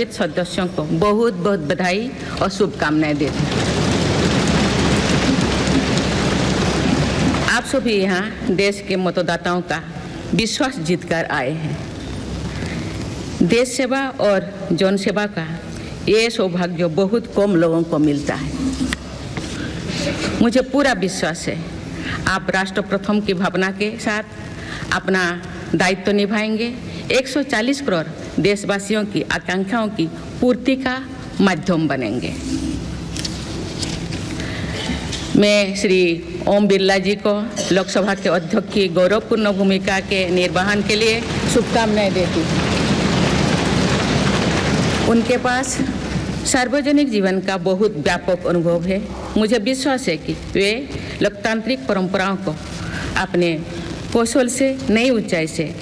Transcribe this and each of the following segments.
सदस्यों को बहुत बहुत बधाई और शुभकामनाएं देते हैं। आप सभी यहाँ देश के मतदाताओं का विश्वास जीतकर आए हैं। देश सेवा और जन सेवा का ये सौभाग्य बहुत कम लोगों को मिलता है। मुझे पूरा विश्वास है आप राष्ट्र प्रथम की भावना के साथ अपना दायित्व निभाएंगे, 140 करोड़ देशवासियों की आकांक्षाओं की पूर्ति का माध्यम बनेंगे। मैं श्री ओम बिरला जी को लोकसभा के अध्यक्ष की गौरवपूर्ण भूमिका के निर्वहन के लिए शुभकामनाएं देती हूँ। उनके पास सार्वजनिक जीवन का बहुत व्यापक अनुभव है। मुझे विश्वास है कि वे लोकतांत्रिक परंपराओं को अपने कौशल से नई ऊंचाई से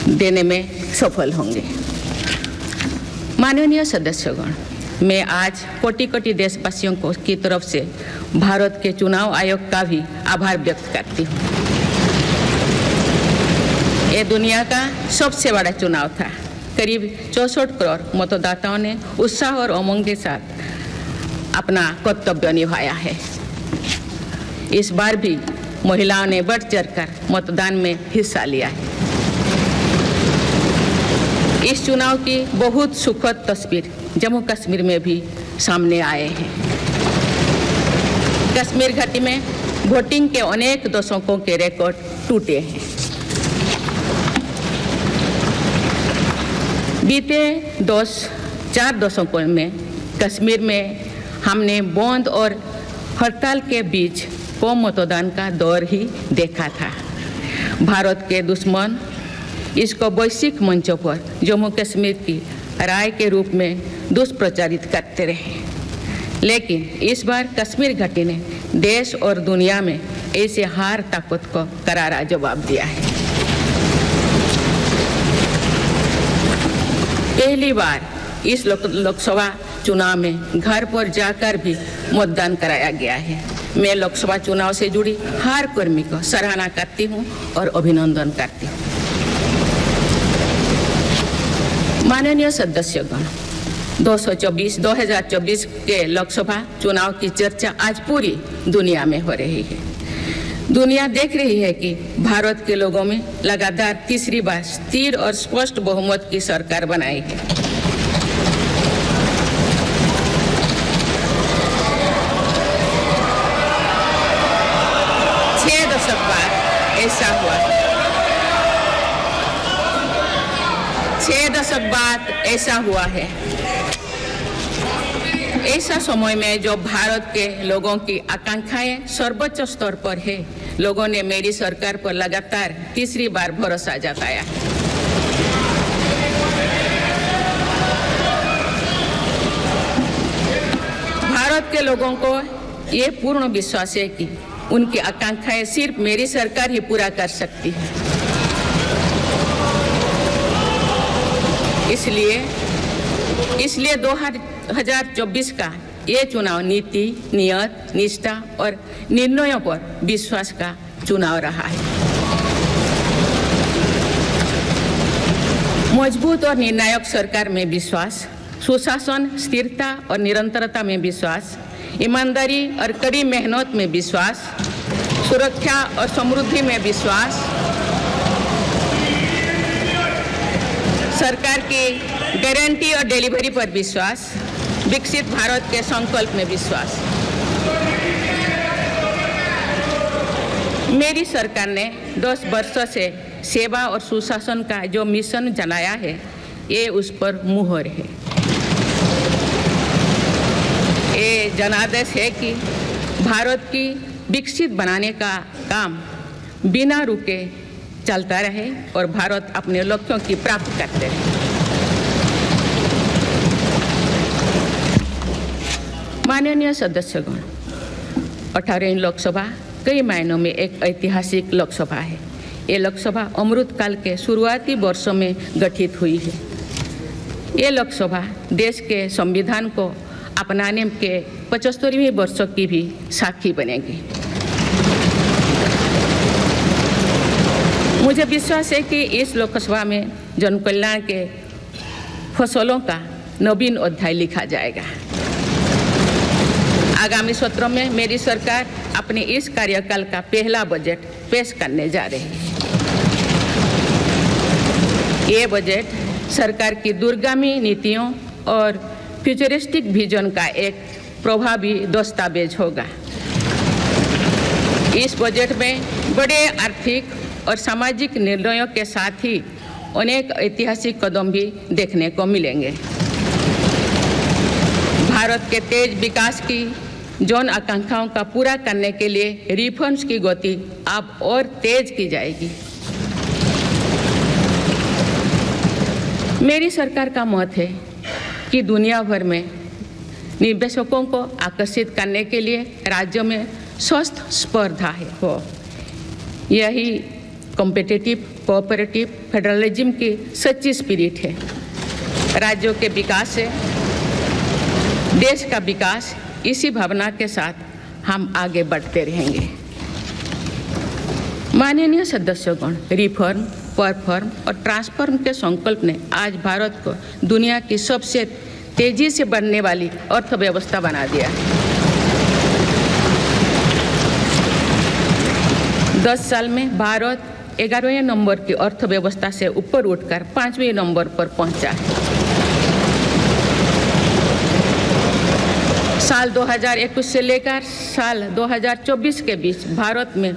देने में सफल होंगे। माननीय सदस्यगण, मैं आज कोटि कोटि देशवासियों को की तरफ से भारत के चुनाव आयोग का भी आभार व्यक्त करती हूँ। ये दुनिया का सबसे बड़ा चुनाव था। करीब 64 करोड़ मतदाताओं ने उत्साह और उमंग के साथ अपना कर्तव्य निभाया है। इस बार भी महिलाओं ने बढ़ चढ़कर मतदान में हिस्सा लिया है। इस चुनाव की बहुत सुखद तस्वीर जम्मू कश्मीर में भी सामने आए हैं। कश्मीर घाटी में वोटिंग के अनेक दशकों के रिकॉर्ड टूटे हैं। बीते 4 दशकों में कश्मीर में हमने बंद और हड़ताल के बीच कम मतदान का दौर ही देखा था। भारत के दुश्मन इसको वैश्विक मंचों पर जम्मू कश्मीर की राय के रूप में दुष्प्रचारित करते रहे, लेकिन इस बार कश्मीर घाटी ने देश और दुनिया में ऐसे हार ताकत को करारा जवाब दिया है। पहली बार इस लोकसभा चुनाव में घर पर जाकर भी मतदान कराया गया है। मैं लोकसभा चुनाव से जुड़ी हर कर्मी को सराहना करती हूं और अभिनंदन करती हूं। माननीय सदस्यगण, 2024 के लोकसभा चुनाव की चर्चा आज पूरी दुनिया में हो रही है। दुनिया देख रही है कि भारत के लोगों में लगातार तीसरी बार स्थिर और स्पष्ट बहुमत की सरकार बनाई है। छह दशक बाद ऐसा हुआ है। ऐसा समय में जो भारत के लोगों की आकांक्षाएं सर्वोच्च स्तर पर है, लोगों ने मेरी सरकार पर लगातार तीसरी बार भरोसा जताया है। भारत के लोगों को ये पूर्ण विश्वास है कि उनकी आकांक्षाएं सिर्फ मेरी सरकार ही पूरा कर सकती है। इसलिए 2024 का ये चुनाव नीति, नियत, निष्ठा और निर्णयों पर विश्वास का चुनाव रहा है। मजबूत और निर्णायक सरकार में विश्वास, सुशासन, स्थिरता और निरंतरता में विश्वास, ईमानदारी और कड़ी मेहनत में विश्वास, सुरक्षा और समृद्धि में विश्वास, सरकार की गारंटी और डिलीवरी पर विश्वास, विकसित भारत के संकल्प में विश्वास। मेरी सरकार ने 10 वर्षों से सेवा और सुशासन का जो मिशन जनाया है, ये उस पर मुहर है। ये जनादेश है कि भारत की विकसित बनाने का काम बिना रुके चलता रहे और भारत अपने लक्ष्यों की प्राप्ति करते रहे। माननीय सदस्यगण, 18वीं लोकसभा कई मायनों में एक ऐतिहासिक लोकसभा है। ये लोकसभा अमृतकाल के शुरुआती वर्षों में गठित हुई है। ये लोकसभा देश के संविधान को अपनाने के 75वें वर्षों की भी साक्षी बनेगी। मुझे विश्वास है कि इस लोकसभा में जन कल्याण के फसलों का नवीन अध्याय लिखा जाएगा। आगामी सत्रों में मेरी सरकार अपने इस कार्यकाल का पहला बजट पेश करने जा रही है। ये बजट सरकार की दूरगामी नीतियों और फ्यूचरिस्टिक विजन का एक प्रभावी दस्तावेज होगा। इस बजट में बड़े आर्थिक और सामाजिक निर्णयों के साथ ही अनेक ऐतिहासिक कदम भी देखने को मिलेंगे। भारत के तेज विकास की जन आकांक्षाओं का पूरा करने के लिए रिफॉर्म्स की गति अब और तेज की जाएगी। मेरी सरकार का मत है कि दुनिया भर में निवेशकों को आकर्षित करने के लिए राज्यों में स्वस्थ स्पर्धा हो। यही कॉम्पिटिटिव कोऑपरेटिव फेडरलिज्म की सच्ची स्पिरिट है। राज्यों के विकास से देश का विकास, इसी भावना के साथ हम आगे बढ़ते रहेंगे। माननीय सदस्यगण, रिफॉर्म, परफॉर्म और ट्रांसफॉर्म के संकल्प ने आज भारत को दुनिया की सबसे तेजी से बढ़ने वाली अर्थव्यवस्था बना दिया। 10 साल में भारत 11वें नंबर की अर्थव्यवस्था से ऊपर उठकर 5वें नंबर पर पहुंचा है। साल 2021 से लेकर साल 2024 के बीच भारत में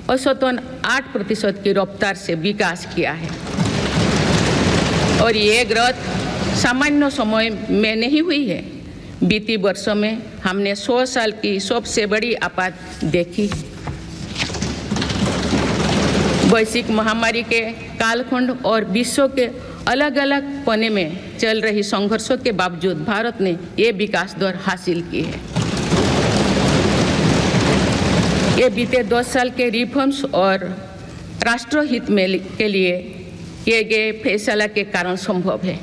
औसतन 8% की रफ्तार से विकास किया है और ये ग्रोथ सामान्य समय में नहीं हुई है। बीती वर्षों में हमने 100 साल की सबसे बड़ी आपात देखी। वैश्विक महामारी के कालखंड और विश्व के अलग अलग कोने में चल रही संघर्षों के बावजूद भारत ने ये विकास दर हासिल की है। ये बीते 10 साल के रिफॉर्म्स और राष्ट्रहित में के लिए किए गए फैसला के कारण संभव है।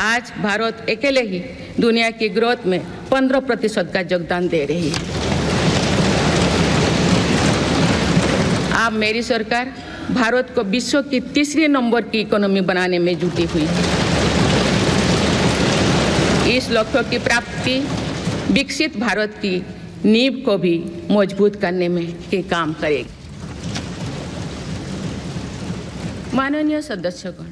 आज भारत अकेले ही दुनिया की ग्रोथ में 15% का योगदान दे रही है। अब मेरी सरकार भारत को विश्व की 3रे नंबर की इकोनॉमी बनाने में जुटी हुई है। इस लक्ष्य की प्राप्ति विकसित भारत की नींव को भी मजबूत करने में के काम करेगी। माननीय सदस्यगण,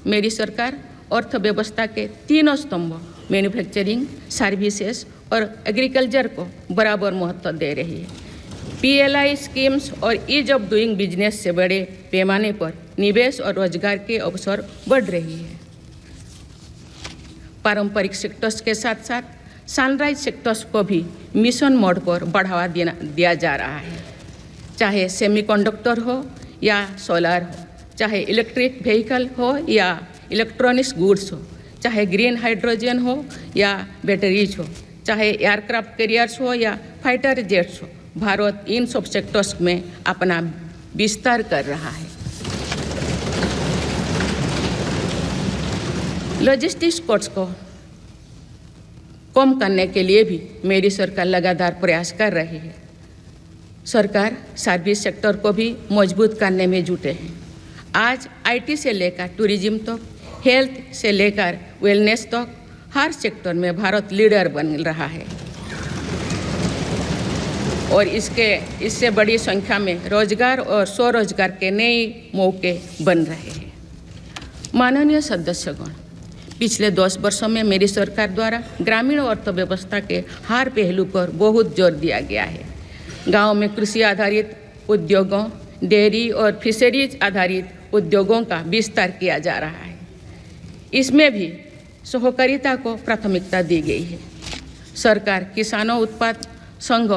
मेरी सरकार अर्थव्यवस्था के 3 स्तंभ मैन्युफैक्चरिंग, सर्विसेज और एग्रीकल्चर को बराबर महत्व दे रही है। PLI स्कीम्स और ईज ऑफ डूइंग बिजनेस से बड़े पैमाने पर निवेश और रोजगार के अवसर बढ़ रही है। पारंपरिक सेक्टर्स के साथ साथ सनराइज सेक्टर्स को भी मिशन मोड पर बढ़ावा दिया जा रहा है। चाहे सेमीकंडक्टर हो या सोलर हो, चाहे इलेक्ट्रिक व्हीकल हो या इलेक्ट्रॉनिक्स गुड्स हो, चाहे ग्रीन हाइड्रोजन हो या बैटरीज हो, चाहे एयरक्राफ्ट कैरियर्स हो या फाइटर जेट्स हो, भारत इन सब सेक्टर्स में अपना विस्तार कर रहा है। लॉजिस्टिक्स कॉस्ट को कम करने के लिए भी मेरी सरकार लगातार प्रयास कर रही है। सरकार सर्विस सेक्टर को भी मजबूत करने में जुटे हैं। आज IT से लेकर टूरिज्म तक, हेल्थ से लेकर वेलनेस तक हर सेक्टर में भारत लीडर बन रहा है और इससे बड़ी संख्या में रोजगार और स्वरोजगार के नए मौके बन रहे हैं। माननीय सदस्यगण, पिछले 10 वर्षों में मेरी सरकार द्वारा ग्रामीण अर्थव्यवस्था के हर पहलू पर बहुत जोर दिया गया है। गांव में कृषि आधारित उद्योगों, डेयरी और फिशरीज आधारित उद्योगों का विस्तार किया जा रहा है। इसमें भी सहकारिता को प्राथमिकता दी गई है। सरकार किसानों उत्पाद संघ,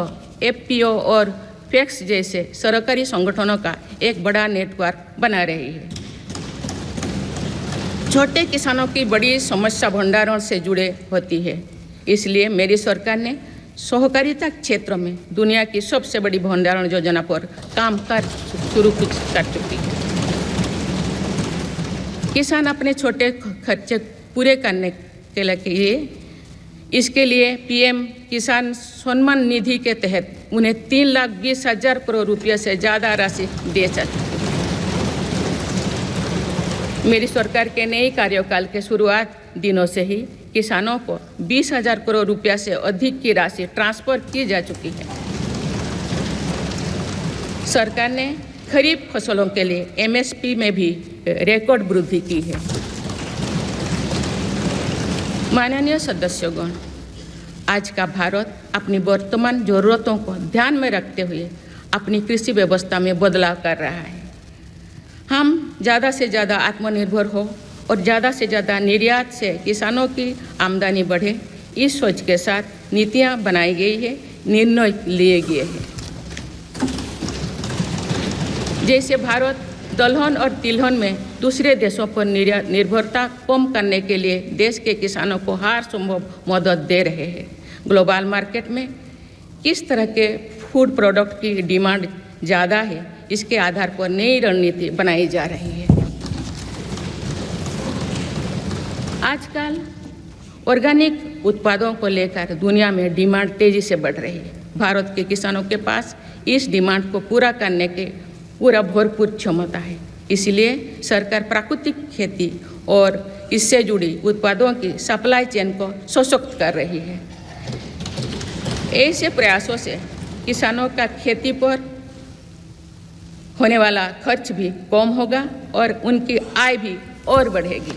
FPO और FACTS जैसे सरकारी संगठनों का एक बड़ा नेटवर्क बना रही है। छोटे किसानों की बड़ी समस्या भंडारण से जुड़े होती है, इसलिए मेरी सरकार ने सहकारिता क्षेत्र में दुनिया की सबसे बड़ी भंडारण योजना पर काम शुरू कर चुकी है। किसान अपने छोटे खर्चे पूरे करने के लिए इसके लिए PM किसान सम्मान निधि के तहत उन्हें 3,20,000 करोड़ रुपये से ज़्यादा राशि दे सकते हैं। मेरी सरकार के नए कार्यकाल के शुरुआत दिनों से ही किसानों को 20,000 करोड़ रुपया से अधिक की राशि ट्रांसफर की जा चुकी है। सरकार ने खरीफ फसलों के लिए एमएसपी में भी रिकॉर्ड वृद्धि की है। माननीय सदस्यगण, आज का भारत अपनी वर्तमान जरूरतों को ध्यान में रखते हुए अपनी कृषि व्यवस्था में बदलाव कर रहा है। हम ज़्यादा से ज़्यादा आत्मनिर्भर हो और ज़्यादा से ज़्यादा निर्यात से किसानों की आमदनी बढ़े, इस सोच के साथ नीतियाँ बनाई गई है, निर्णय लिए गए हैं। जैसे भारत दलहन और तिलहन में दूसरे देशों पर निर्भरता कम करने के लिए देश के किसानों को हर संभव मदद दे रहे हैं। ग्लोबल मार्केट में किस तरह के फूड प्रोडक्ट की डिमांड ज़्यादा है, इसके आधार पर नई रणनीति बनाई जा रही है। आजकल ऑर्गेनिक उत्पादों को लेकर दुनिया में डिमांड तेजी से बढ़ रही है। भारत के किसानों के पास इस डिमांड को पूरा करने के पूरा भरपूर क्षमता है। इसलिए सरकार प्राकृतिक खेती और इससे जुड़ी उत्पादों की सप्लाई चेन को सशक्त कर रही है। ऐसे प्रयासों से किसानों का खेती पर होने वाला खर्च भी कम होगा और उनकी आय भी और बढ़ेगी।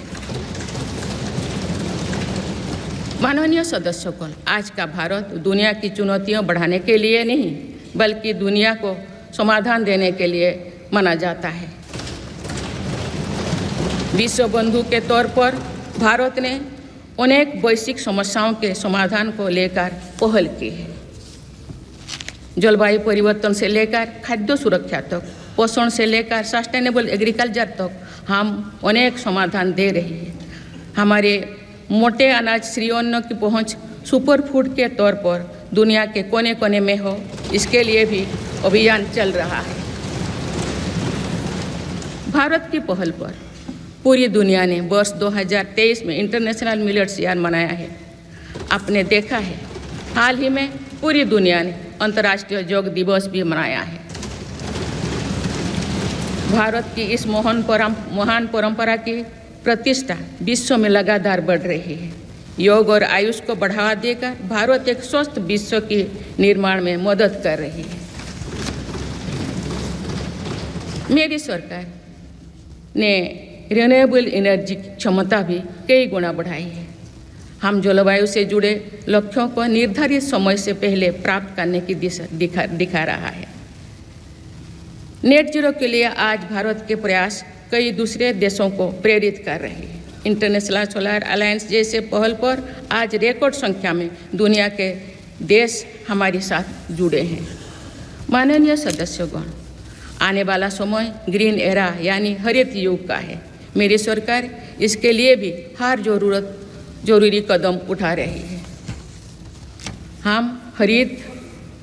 माननीय सदस्यगण, आज का भारत दुनिया की चुनौतियां बढ़ाने के लिए नहीं बल्कि दुनिया को समाधान देने के लिए माना जाता है। विश्व बंधु के तौर पर भारत ने अनेक वैश्विक समस्याओं के समाधान को लेकर पहल की है। जलवायु परिवर्तन से लेकर खाद्य सुरक्षा तक, पोषण से लेकर सस्टेनेबल एग्रीकल्चर तक हम अनेक समाधान दे रहे हैं। हमारे मोटे अनाज श्री अन्न की पहुंच सुपर फूड के तौर पर दुनिया के कोने कोने में हो, इसके लिए भी अभियान चल रहा है। भारत की पहल पर पूरी दुनिया ने वर्ष 2023 में इंटरनेशनल मिलेट्स ईयर मनाया है। आपने देखा है हाल ही में पूरी दुनिया ने अंतर्राष्ट्रीय योग दिवस भी मनाया है। भारत की इस महान परंपरा की प्रतिष्ठा विश्व में लगातार बढ़ रही है। योग और आयुष को बढ़ावा देकर भारत एक स्वस्थ विश्व के निर्माण में मदद कर रही है। मेरी सरकार ने रिन्यूएबल एनर्जी की क्षमता भी कई गुना बढ़ाई है। हम जलवायु से जुड़े लक्ष्यों को निर्धारित समय से पहले प्राप्त करने की दिशा दिखा रहा है। नेट जीरो के लिए आज भारत के प्रयास कई दूसरे देशों को प्रेरित कर रहे हैं। इंटरनेशनल सोलर अलायंस जैसे पहल पर आज रिकॉर्ड संख्या में दुनिया के देश हमारे साथ जुड़े हैं। माननीय सदस्यगण, आने वाला समय ग्रीन एरा यानी हरित युग का है। मेरी सरकार इसके लिए भी हर जरूरी कदम उठा रही है। हम हरित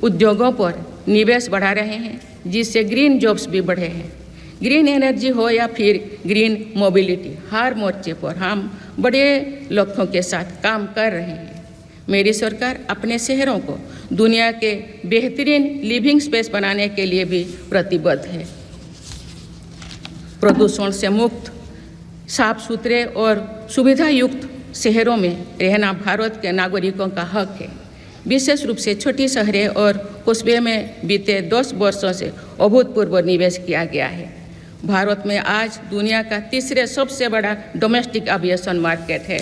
उद्योगों पर निवेश बढ़ा रहे हैं जिससे ग्रीन जॉब्स भी बढ़े हैं। ग्रीन एनर्जी हो या फिर ग्रीन मोबिलिटी, हर मोर्चे पर हम बड़े लक्ष्यों के साथ काम कर रहे हैं। मेरी सरकार अपने शहरों को दुनिया के बेहतरीन लिविंग स्पेस बनाने के लिए भी प्रतिबद्ध है। प्रदूषण से मुक्त, साफ सुथरे और सुविधा युक्त शहरों में रहना भारत के नागरिकों का हक है। विशेष रूप से छोटी शहरें और कस्बे में बीते 10 वर्षों से अभूतपूर्व निवेश किया गया है। भारत में आज दुनिया का तीसरे सबसे बड़ा डोमेस्टिक एविएशन मार्केट है।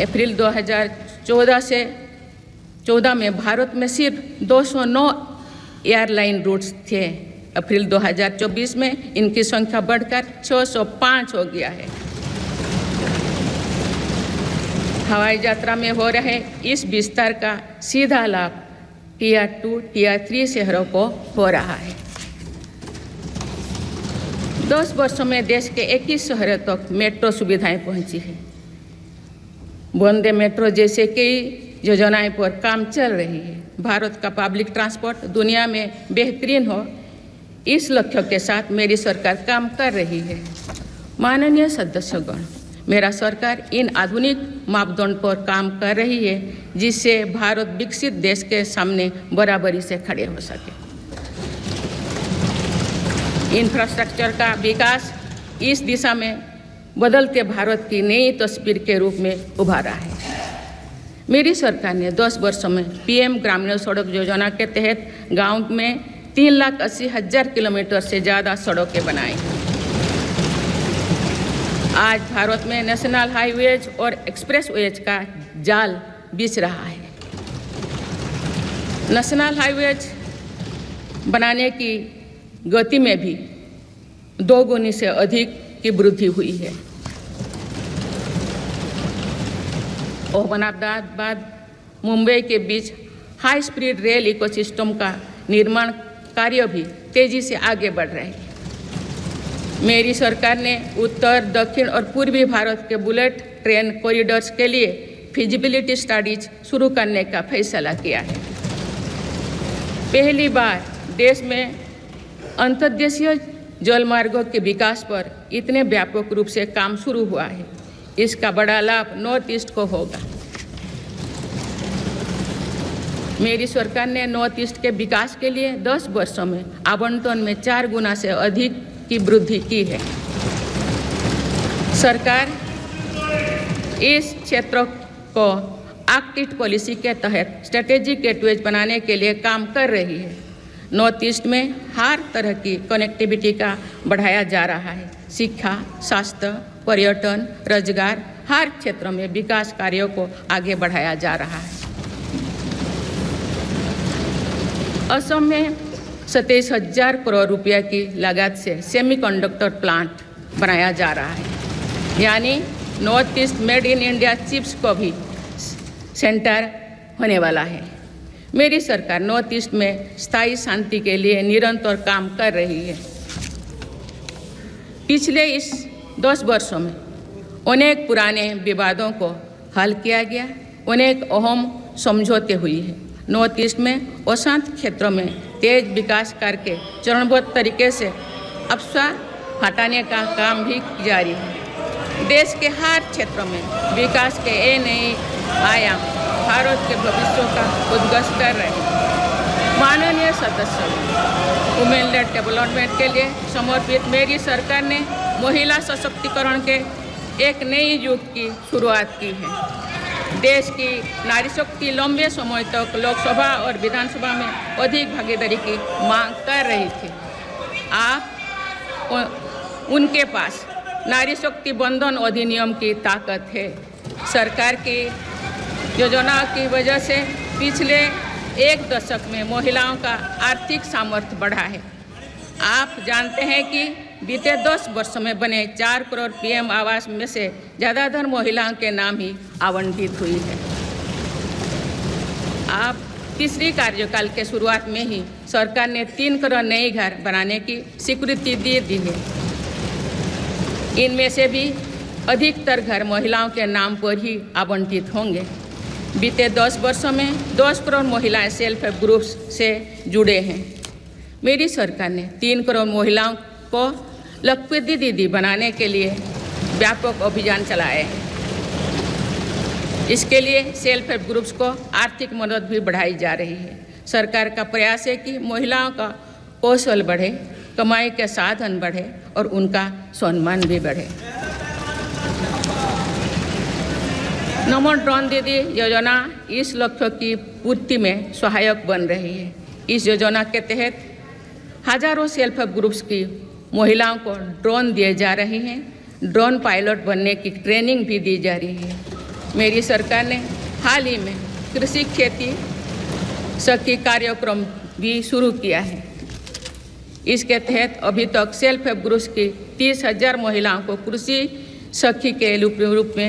अप्रैल 2014 में भारत में सिर्फ 209 एयरलाइन रूट्स थे। अप्रैल 2024 में इनकी संख्या बढ़कर 605 हो गया है। हवाई यात्रा में हो रहे इस विस्तार का सीधा लाभ टियर 2, टियर 3 शहरों को हो रहा है। 10 वर्षों में देश के 21 शहरों तक मेट्रो सुविधाएं पहुंची है। वंदे मेट्रो जैसे कई योजनाएं पर काम चल रही है। भारत का पब्लिक ट्रांसपोर्ट दुनिया में बेहतरीन हो, इस लक्ष्य के साथ मेरी सरकार काम कर रही है। माननीय सदस्यगण, मेरा सरकार इन आधुनिक मापदंड पर काम कर रही है जिससे भारत विकसित देश के सामने बराबरी से खड़े हो सके। इंफ्रास्ट्रक्चर का विकास इस दिशा में बदलते भारत की नई तस्वीर के रूप में उभारा है। मेरी सरकार ने 10 वर्षों में पीएम ग्रामीण सड़क योजना के तहत गांव में 3,80,000 किलोमीटर से ज़्यादा सड़कें बनाई। आज भारत में नेशनल हाईवेज और एक्सप्रेसवेज का जाल बिछ रहा है। नेशनल हाईवेज बनाने की गति में भी 2 गुनी से अधिक की वृद्धि हुई है। अहमदाबाद मुंबई के बीच हाई स्पीड रेल इकोसिस्टम का निर्माण कार्य भी तेजी से आगे बढ़ रहे हैं। मेरी सरकार ने उत्तर, दक्षिण और पूर्वी भारत के बुलेट ट्रेन कॉरिडोर्स के लिए फिजिबिलिटी स्टडीज शुरू करने का फैसला किया है। पहली बार देश में अंतर्देशीय जलमार्गों के विकास पर इतने व्यापक रूप से काम शुरू हुआ है। इसका बड़ा लाभ नॉर्थ ईस्ट को होगा। मेरी सरकार ने नॉर्थ ईस्ट के विकास के लिए 10 वर्षों में आवंटन में 4 गुना से अधिक की वृद्धि की है। सरकार इस क्षेत्र को एक्ट ईस्ट पॉलिसी के तहत स्ट्रेटेजिक गेटवेज बनाने के लिए काम कर रही है। नॉर्थ ईस्ट में हर तरह की कनेक्टिविटी का बढ़ाया जा रहा है। शिक्षा, स्वास्थ्य, पर्यटन, रोजगार, हर क्षेत्र में विकास कार्यों को आगे बढ़ाया जा रहा है। असम में 27,000 करोड़ रुपये की लागत से सेमीकंडक्टर प्लांट बनाया जा रहा है। यानी north east made in India chips को भी सेंटर होने वाला है। मेरी सरकार नॉर्थ ईस्ट में स्थायी शांति के लिए निरंतर काम कर रही है। पिछले इस 10 वर्षों में अनेक पुराने विवादों को हल किया गया, अनेक अहम समझौते हुई है। नॉर्थ ईस्ट में अशांत क्षेत्रों में तेज विकास करके चरणबद्ध तरीके से अफवाह हटाने का काम भी जारी है। देश के हर क्षेत्रों में विकास के ये नए आयाम भारत के भविष्य का उद्घोष कर रहे हैं। माननीय सदस्य, वुमेन लेड डेवलपमेंट के लिए समर्पित मेरी सरकार ने महिला सशक्तिकरण के एक नई युग की शुरुआत की है। देश की नारी शक्ति लंबे समय तक लोकसभा और विधानसभा में अधिक भागीदारी की मांग कर रही थी। आप उनके पास नारी शक्ति बंधन अधिनियम की ताकत है। सरकार की योजनाओं की वजह से पिछले 1 दशक में महिलाओं का आर्थिक सामर्थ्य बढ़ा है। आप जानते हैं कि बीते 10 वर्षों में बने 4 करोड़ पीएम आवास में से ज़्यादातर महिलाओं के नाम ही आवंटित हुई है। आप तीसरी कार्यकाल के शुरुआत में ही सरकार ने 3 करोड़ नए घर बनाने की स्वीकृति दी है। इनमें से भी अधिकतर घर महिलाओं के नाम पर ही आवंटित होंगे। बीते 10 वर्षों में 10 करोड़ महिलाएं सेल्फ हेल्प ग्रुप्स से जुड़े हैं। मेरी सरकार ने 3 करोड़ महिलाओं को लखपति दीदी बनाने के लिए व्यापक अभियान चलाए हैं। इसके लिए सेल्फ हेल्प ग्रुप्स को आर्थिक मदद भी बढ़ाई जा रही है। सरकार का प्रयास है कि महिलाओं का कौशल बढ़े, कमाई के साधन बढ़े और उनका सम्मान भी बढ़े। नमो ड्रोन दीदी योजना इस लक्ष्य की पूर्ति में सहायक बन रही है। इस योजना के तहत हजारों सेल्फ हेल्प ग्रुप्स की महिलाओं को ड्रोन दिए जा रहे हैं। ड्रोन पायलट बनने की ट्रेनिंग भी दी जा रही है। मेरी सरकार ने हाल ही में कृषि खेती सखी कार्यक्रम भी शुरू किया है। इसके तहत अभी तक सेल्फ हेल्प ग्रुप्स की 30,000 महिलाओं को कृषि सखी के रूप में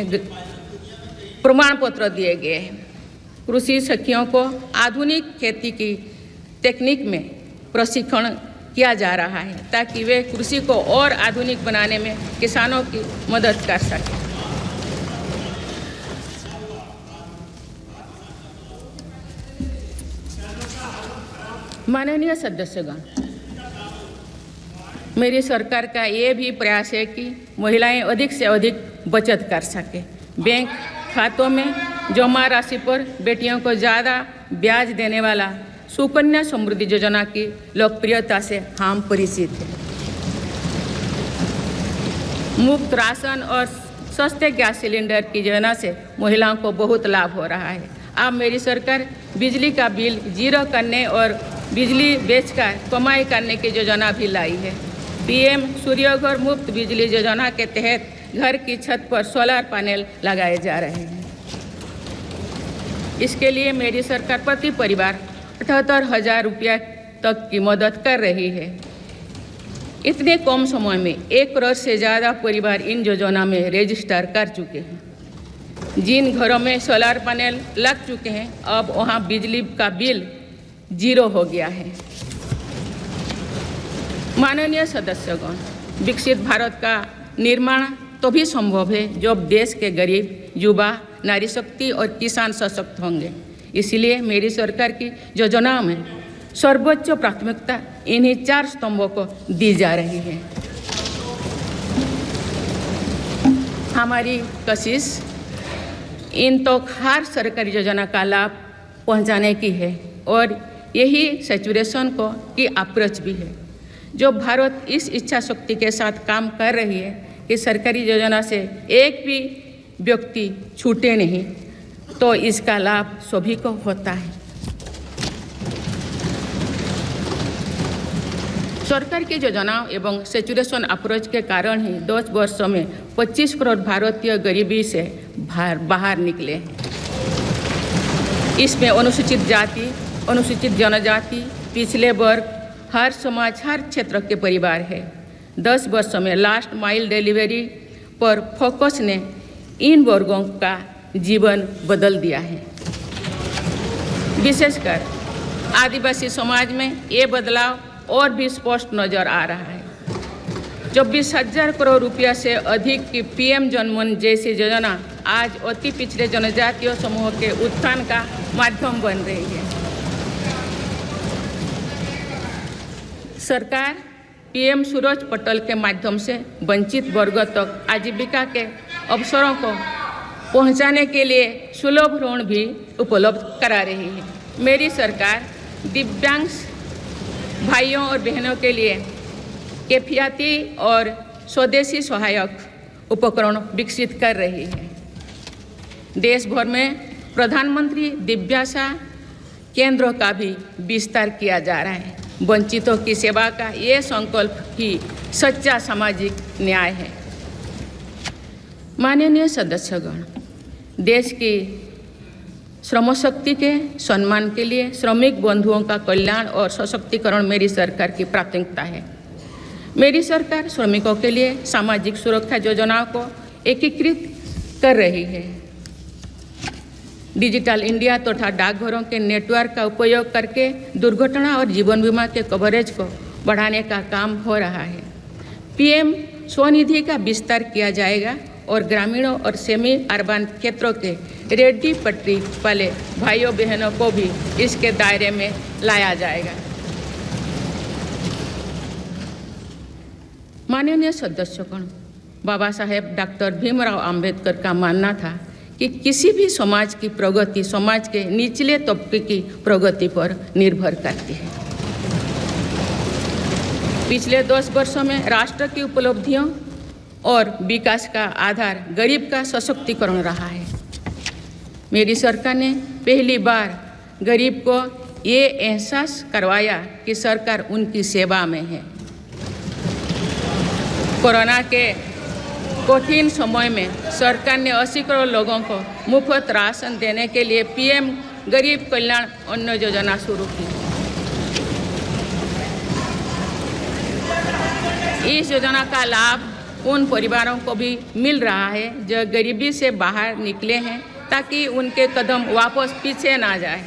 प्रमाण पत्र दिए गए हैं। कृषि सखियों को आधुनिक खेती की तकनीक में प्रशिक्षण किया जा रहा है ताकि वे कृषि को और आधुनिक बनाने में किसानों की मदद कर सकें। माननीय सदस्यगण, मेरी सरकार का ये भी प्रयास है कि महिलाएं अधिक से अधिक बचत कर सकें। बैंक खातों में जमा राशि पर बेटियों को ज़्यादा ब्याज देने वाला सुकन्या समृद्धि योजना की लोकप्रियता से हम परिचित हैं। मुफ्त राशन और सस्ते गैस सिलेंडर की योजना से महिलाओं को बहुत लाभ हो रहा है। अब मेरी सरकार बिजली का बिल जीरो करने और बिजली बेचकर कमाई करने की योजना भी लाई है। पीएम सूर्यघर मुफ्त बिजली योजना के तहत घर की छत पर सोलर पैनल लगाए जा रहे हैं। इसके लिए मेरी सरकार प्रति परिवार 78,000 रुपया तक की मदद कर रही है। इतने कम समय में 1 करोड़ से ज़्यादा परिवार इन योजना में रजिस्टर कर चुके हैं। जिन घरों में सोलर पैनल लग चुके हैं, अब वहां बिजली का बिल जीरो हो गया है। माननीय सदस्यगण, विकसित भारत का निर्माण तभी संभव है जब देश के गरीब, युवा, नारी शक्ति और किसान सशक्त होंगे। इसलिए मेरी सरकार की योजनाओं में सर्वोच्च प्राथमिकता इन्हीं 4 स्तंभों को दी जा रही है। हमारी कोशिश इन तो हर सरकारी योजना का लाभ पहुंचाने की है और यही सैचुरेशन को की अप्रोच भी है। जो भारत इस इच्छा शक्ति के साथ काम कर रही है कि सरकारी योजना से एक भी व्यक्ति छूटे नहीं, तो इसका लाभ सभी को होता है। सरकार की योजनाओं एवं सैचुरेशन अप्रोच के कारण ही 10 वर्षों में 25 करोड़ भारतीय गरीबी से बाहर निकले। इसमें अनुसूचित जाति, अनुसूचित जनजाति, पिछले वर्ग, हर समाज, हर क्षेत्र के परिवार है। 10 वर्षों में लास्ट माइल डिलीवरी पर फोकस ने इन वर्गों का जीवन बदल दिया है। विशेषकर आदिवासी समाज में ये बदलाव और भी स्पष्ट नजर आ रहा है। 24,000 करोड़ रुपया से अधिक की पीएम जनमन जैसी योजना आज अति पिछड़े जनजातीय समूह के उत्थान का माध्यम बन रही है। सरकार पीएम सूरज पटल के माध्यम से वंचित वर्गों तक आजीविका के अवसरों को पहुंचाने के लिए सुलभ ऋण भी उपलब्ध करा रही है। मेरी सरकार दिव्यांग भाइयों और बहनों के लिए किफायती और स्वदेशी सहायक उपकरण विकसित कर रही है। देश भर में प्रधानमंत्री दिव्याशा केंद्रों का भी विस्तार किया जा रहा है। वंचितों की सेवा का ये संकल्प ही सच्चा सामाजिक न्याय है। माननीय सदस्यगण, देश की श्रम शक्ति के सम्मान के लिए श्रमिक बंधुओं का कल्याण और सशक्तिकरण मेरी सरकार की प्राथमिकता है। मेरी सरकार श्रमिकों के लिए सामाजिक सुरक्षा योजनाओं को एकीकृत कर रही है। डिजिटल इंडिया तथा डाकघरों के नेटवर्क का उपयोग करके दुर्घटना और जीवन बीमा के कवरेज को बढ़ाने का काम हो रहा है। पीएम स्वनिधि का विस्तार किया जाएगा और ग्रामीणों और सेमी अर्बन क्षेत्रों के रेहड़ी पटरी वाले भाइयों बहनों को भी इसके दायरे में लाया जाएगा। माननीय सदस्यगण, बाबा साहेब डॉक्टर भीमराव अंबेडकर का मानना था कि किसी भी समाज की प्रगति समाज के निचले तबके की प्रगति पर निर्भर करती है। पिछले 10 वर्षों में राष्ट्र की उपलब्धियों और विकास का आधार गरीब का सशक्तिकरण रहा है। मेरी सरकार ने पहली बार गरीब को ये एहसास करवाया कि सरकार उनकी सेवा में है। कोरोना के कठिन समय में सरकार ने 80 करोड़ लोगों को मुफ्त राशन देने के लिए पीएम गरीब कल्याण अन्न योजना शुरू की। इस योजना का लाभ उन परिवारों को भी मिल रहा है जो गरीबी से बाहर निकले हैं, ताकि उनके कदम वापस पीछे ना जाए।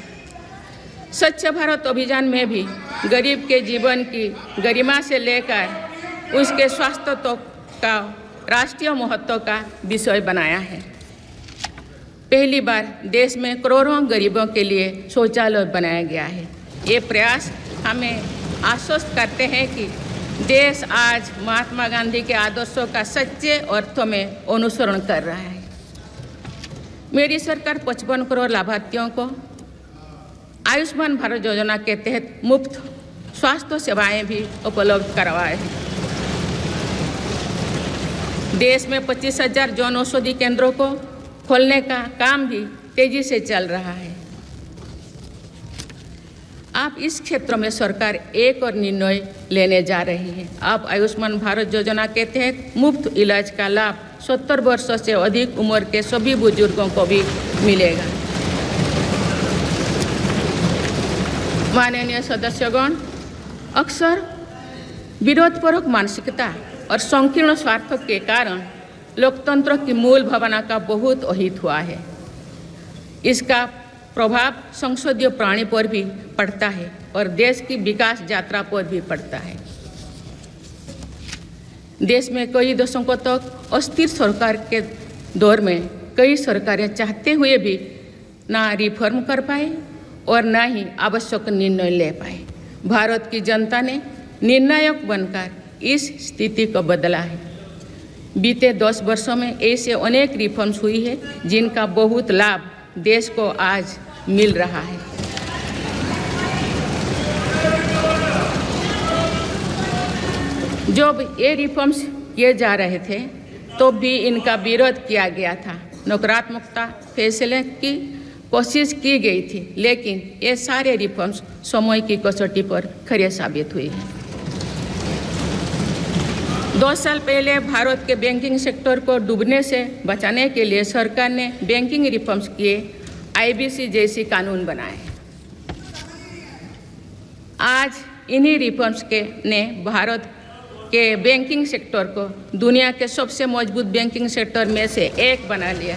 स्वच्छ भारत अभियान में भी गरीब के जीवन की गरिमा से लेकर उसके स्वास्थ्य तक का राष्ट्रीय महत्व का विषय बनाया है। पहली बार देश में करोड़ों गरीबों के लिए शौचालय बनाया गया है। ये प्रयास हमें आश्वस्त करते हैं कि देश आज महात्मा गांधी के आदर्शों का सच्चे अर्थों में अनुसरण कर रहा है। मेरी सरकार 55 करोड़ लाभार्थियों को आयुष्मान भारत योजना के तहत मुफ्त स्वास्थ्य सेवाएं भी उपलब्ध करवाए हैं। देश में 25,000 जन औषधि केंद्रों को खोलने का काम भी तेजी से चल रहा है। आप इस क्षेत्र में सरकार एक और निर्णय लेने जा रही है। आप आयुष्मान भारत योजना के तहत मुफ्त इलाज का लाभ 70 वर्ष से अधिक उम्र के सभी बुजुर्गों को भी मिलेगा। माननीय सदस्यगण, अक्सर विरोधपूर्वक मानसिकता और संकीर्ण स्वार्थों के कारण लोकतंत्र की मूल भावना का बहुत अहित हुआ है। इसका प्रभाव संसदीय प्रणाली पर भी पड़ता है और देश की विकास यात्रा पर भी पड़ता है। देश में कई दशकों तक अस्थिर सरकार के दौर में कई सरकारें चाहते हुए भी ना रिफॉर्म कर पाए और ना ही आवश्यक निर्णय ले पाए। भारत की जनता ने निर्णायक बनकर इस स्थिति को बदला है। बीते 10 वर्षों में ऐसे अनेक रिफॉर्म्स हुई है जिनका बहुत लाभ देश को आज मिल रहा है। जब ये रिफॉर्म्स किए जा रहे थे तो भी इनका विरोध किया गया था। नकारात्मकता फैसले की कोशिश की गई थी, लेकिन ये सारे रिफॉर्म्स समय की कसौटी पर खरे साबित हुए हैं। 2 साल पहले भारत के बैंकिंग सेक्टर को डूबने से बचाने के लिए सरकार ने बैंकिंग रिफॉर्म्स किए, IBC जैसी कानून बनाए। आज इन्हीं रिफॉर्म्स ने भारत के बैंकिंग सेक्टर को दुनिया के सबसे मजबूत बैंकिंग सेक्टर में से एक बना लिया।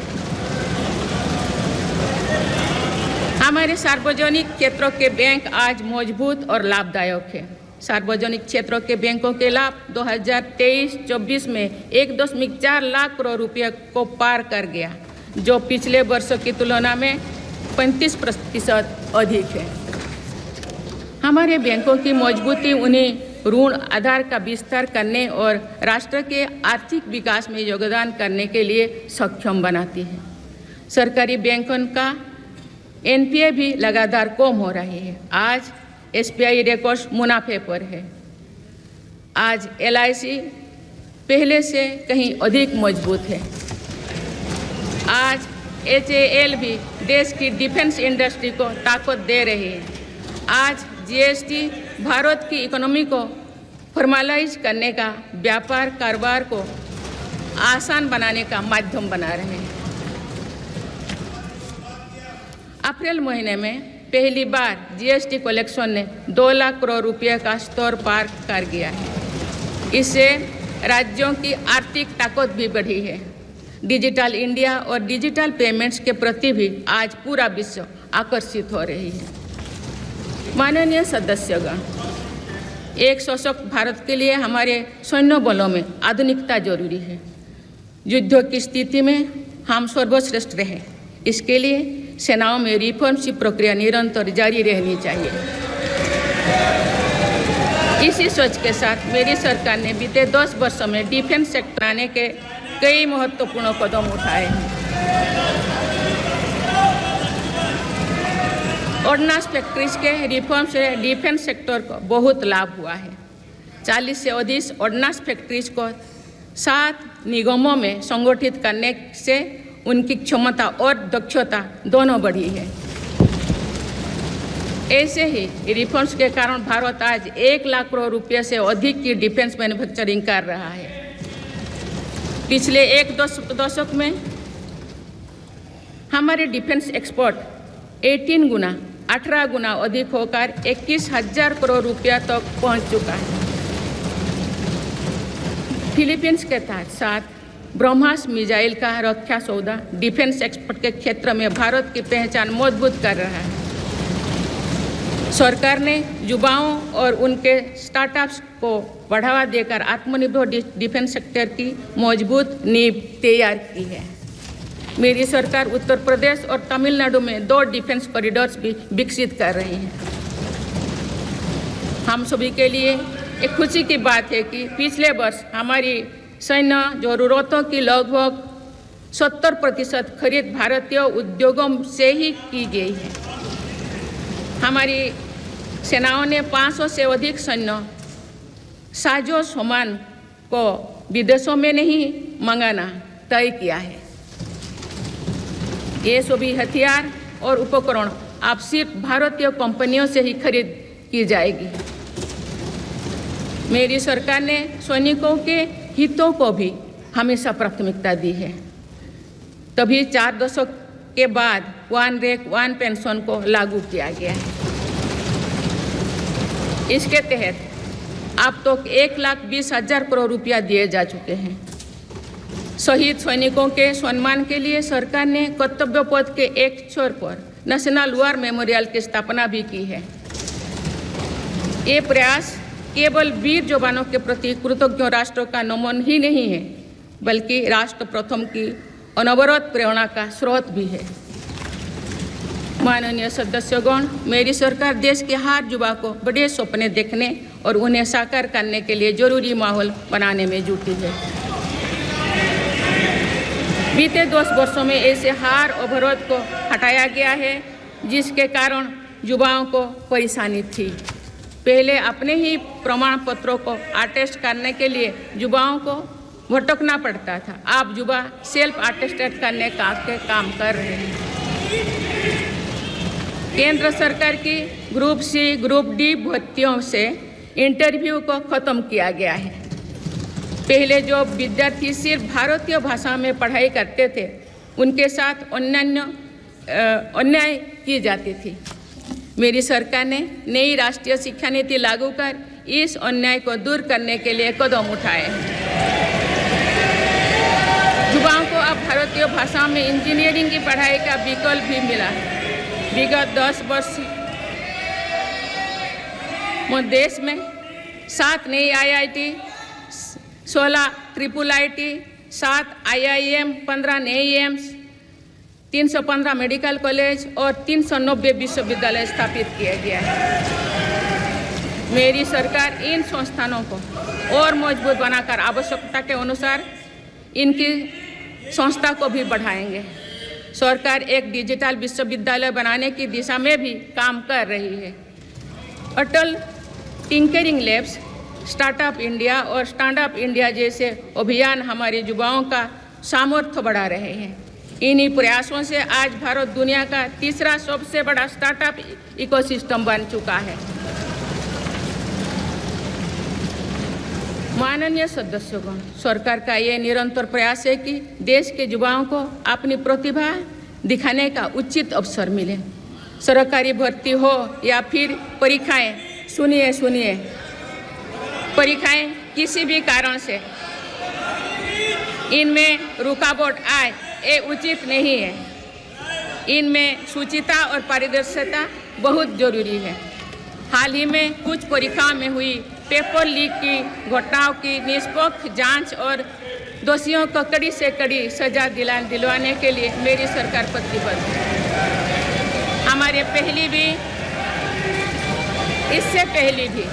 हमारे सार्वजनिक क्षेत्रों के बैंक आज मजबूत और लाभदायक है। सार्वजनिक क्षेत्रों के बैंकों के लाभ 2023-24 में 1.4 लाख करोड़ रुपये को पार कर गया, जो पिछले वर्षों की तुलना में 35% अधिक है। हमारे बैंकों की मजबूती उन्हें ऋण आधार का विस्तार करने और राष्ट्र के आर्थिक विकास में योगदान करने के लिए सक्षम बनाती है। सरकारी बैंकों का NPA भी लगातार कम हो रही है। आज SBI रिकॉर्ड मुनाफे पर है। आज LIC पहले से कहीं अधिक मजबूत है। आज HAL भी देश की डिफेंस इंडस्ट्री को ताकत दे रही है। आज GST भारत की इकोनॉमी को फॉर्मलाइज करने का, व्यापार कारोबार को आसान बनाने का माध्यम बना रहे हैं। अप्रैल महीने में पहली बार GST कलेक्शन ने 2 लाख करोड़ रुपये का स्तर पार कर गया है। इससे राज्यों की आर्थिक ताकत भी बढ़ी है। डिजिटल इंडिया और डिजिटल पेमेंट्स के प्रति भी आज पूरा विश्व आकर्षित हो रही है। माननीय सदस्यगण, एक सशक्त भारत के लिए हमारे सैन्य बलों में आधुनिकता जरूरी है। युद्ध की स्थिति में हम सर्वश्रेष्ठ रहें, इसके लिए सेनाओं में रिफॉर्म्स की प्रक्रिया निरंतर जारी रहनी चाहिए। इसी सोच के साथ मेरी सरकार ने बीते 10 वर्षों में डिफेंस सेक्टर आने के कई महत्वपूर्ण कदम उठाए हैं। ऑर्डिनेंस फैक्ट्रीज के रिफॉर्म से डिफेंस सेक्टर को बहुत लाभ हुआ है। 40 से अधिक ऑर्डिनेंस फैक्ट्रीज को 7 निगमों में संगठित करने से उनकी क्षमता और दक्षता दोनों बढ़ी है। ऐसे ही रिफॉर्म्स के कारण भारत आज 1 लाख करोड़ रुपये से अधिक की डिफेंस मैन्युफैक्चरिंग कर रहा है। पिछले एक दशक में हमारे डिफेंस एक्सपोर्ट 18 गुना अधिक होकर 21,000 करोड़ रुपया तक पहुंच चुका है। फिलीपींस के साथ ब्रह्मास मिसाइल का रक्षा सौदा डिफेंस एक्सपोर्ट के क्षेत्र में भारत की पहचान मजबूत कर रहा है। सरकार ने युवाओं और उनके स्टार्टअप्स को बढ़ावा देकर आत्मनिर्भर डिफेंस सेक्टर की मजबूत नींव तैयार की है। मेरी सरकार उत्तर प्रदेश और तमिलनाडु में 2 डिफेंस कॉरिडोर्स भी विकसित कर रही है। हम सभी के लिए एक खुशी की बात है कि पिछले वर्ष हमारी सैन्य जरूरतों की लगभग 70% खरीद भारतीय उद्योगों से ही की गई है। हमारी सेनाओं ने 500 से अधिक सैन्य साजो सामान को विदेशों में नहीं मंगाना तय किया है। ये सभी हथियार और उपकरण अब सिर्फ भारतीय कंपनियों से ही खरीद की जाएगी। मेरी सरकार ने सैनिकों के हितों को भी हमेशा प्राथमिकता दी है। तभी 4 दशक के बाद वन रैंक वन पेंशन को लागू किया गया है। इसके तहत अब तक 1,20,000 करोड़ रुपया दिए जा चुके हैं। शहीद सैनिकों के सम्मान के लिए सरकार ने कर्तव्य पथ के एक छोर पर नेशनल वॉर मेमोरियल की स्थापना भी की है। ये प्रयास केवल वीर जवानों के प्रति कृतज्ञ राष्ट्र का नमन ही नहीं है, बल्कि राष्ट्र प्रथम की अनवरत प्रेरणा का स्रोत भी है। माननीय सदस्यगण, मेरी सरकार देश के हर युवा को बड़े सपने देखने और उन्हें साकार करने के लिए जरूरी माहौल बनाने में जुटी है। बीते 10 वर्षों में ऐसे हर अवरोध को हटाया गया है जिसके कारण युवाओं को परेशानी थी। पहले अपने ही प्रमाण पत्रों को अटेस्ट करने के लिए युवाओं को भटकना पड़ता था। अब युवा सेल्फ अटेस्टेड करने का काम कर रहे हैं। केंद्र सरकार की ग्रुप सी ग्रुप डी भर्तियों से इंटरव्यू को ख़त्म किया गया है। पहले जो विद्यार्थी सिर्फ भारतीय भाषा में पढ़ाई करते थे उनके साथ अन्याय की जाती थी। मेरी सरकार ने नई राष्ट्रीय शिक्षा नीति लागू कर इस अन्याय को दूर करने के लिए कदम उठाए हैं। युवाओं को अब भारतीय भाषा में इंजीनियरिंग की पढ़ाई का विकल्प भी मिला है। विगत 10 वर्ष में देश में 7 नई IIT, 16 IIIT, 7 IIM, 15 नए एम्स, 315 मेडिकल कॉलेज और 390 विश्वविद्यालय स्थापित किया गया है। मेरी सरकार इन संस्थानों को और मजबूत बनाकर आवश्यकता के अनुसार इनकी संस्था को भी बढ़ाएंगे। सरकार एक डिजिटल विश्वविद्यालय बनाने की दिशा में भी काम कर रही है। अटल टिंकरिंग लैब्स, स्टार्टअप इंडिया और स्टैंडअप इंडिया जैसे अभियान हमारे युवाओं का सामर्थ्य बढ़ा रहे हैं। इन्हीं प्रयासों से आज भारत दुनिया का तीसरा सबसे बड़ा स्टार्टअप इकोसिस्टम बन चुका है। माननीय सदस्यगण, सरकार का ये निरंतर प्रयास है कि देश के युवाओं को अपनी प्रतिभा दिखाने का उचित अवसर मिले। सरकारी भर्ती हो या फिर परीक्षाएं, सुनिए, परीक्षाएं किसी भी कारण से इनमें रुकावट आए ये उचित नहीं है। इनमें शुचिता और पारदर्शिता बहुत जरूरी है। हाल ही में कुछ परीक्षाओं में हुई पेपर लीक की घटनाओं की निष्पक्ष जांच और दोषियों को कड़ी से कड़ी सजा दिलवाने के लिए मेरी सरकार प्रतिबद्ध है। इससे पहले भी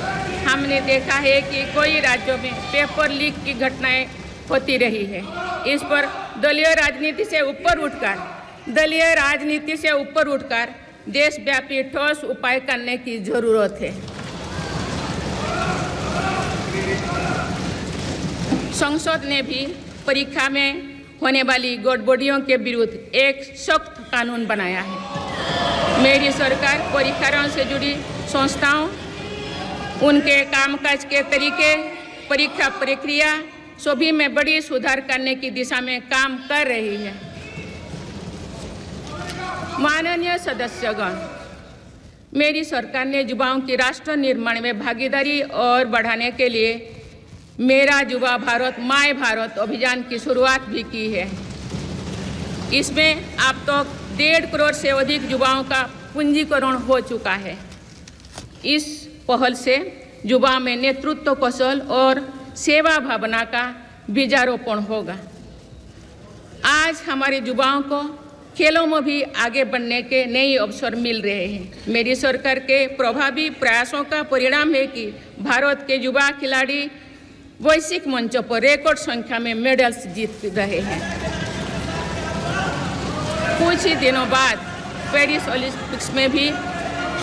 हमने देखा है कि कई राज्यों में पेपर लीक की घटनाएं होती रही है। इस पर दलीय राजनीति से ऊपर उठकर देशव्यापी ठोस उपाय करने की जरूरत है। संसद ने भी परीक्षा में होने वाली गड़बड़ियों के विरुद्ध एक सख्त कानून बनाया है। मेरी सरकार परीक्षाओं से जुड़ी संस्थाओं, उनके कामकाज के तरीके, परीक्षा प्रक्रिया सभी में बड़ी सुधार करने की दिशा में काम कर रही है। माननीय सदस्यगण, मेरी सरकार ने युवाओं की राष्ट्र निर्माण में भागीदारी और बढ़ाने के लिए मेरा युवा भारत माय भारत अभियान की शुरुआत भी की है। इसमें अब तक 1.5 करोड़ से अधिक युवाओं का पंजीकरण हो चुका है। इस पहल से युवा में नेतृत्व कौशल और सेवा भावना का बीजारोपण होगा। आज हमारे युवाओं को खेलों में भी आगे बढ़ने के नए अवसर मिल रहे हैं। मेरी सरकार के प्रभावी प्रयासों का परिणाम है कि भारत के युवा खिलाड़ी वैश्विक मंचों पर रिकॉर्ड संख्या में मेडल्स जीत रहे हैं। कुछ ही दिनों बाद पेरिस ओलंपिक्स में भी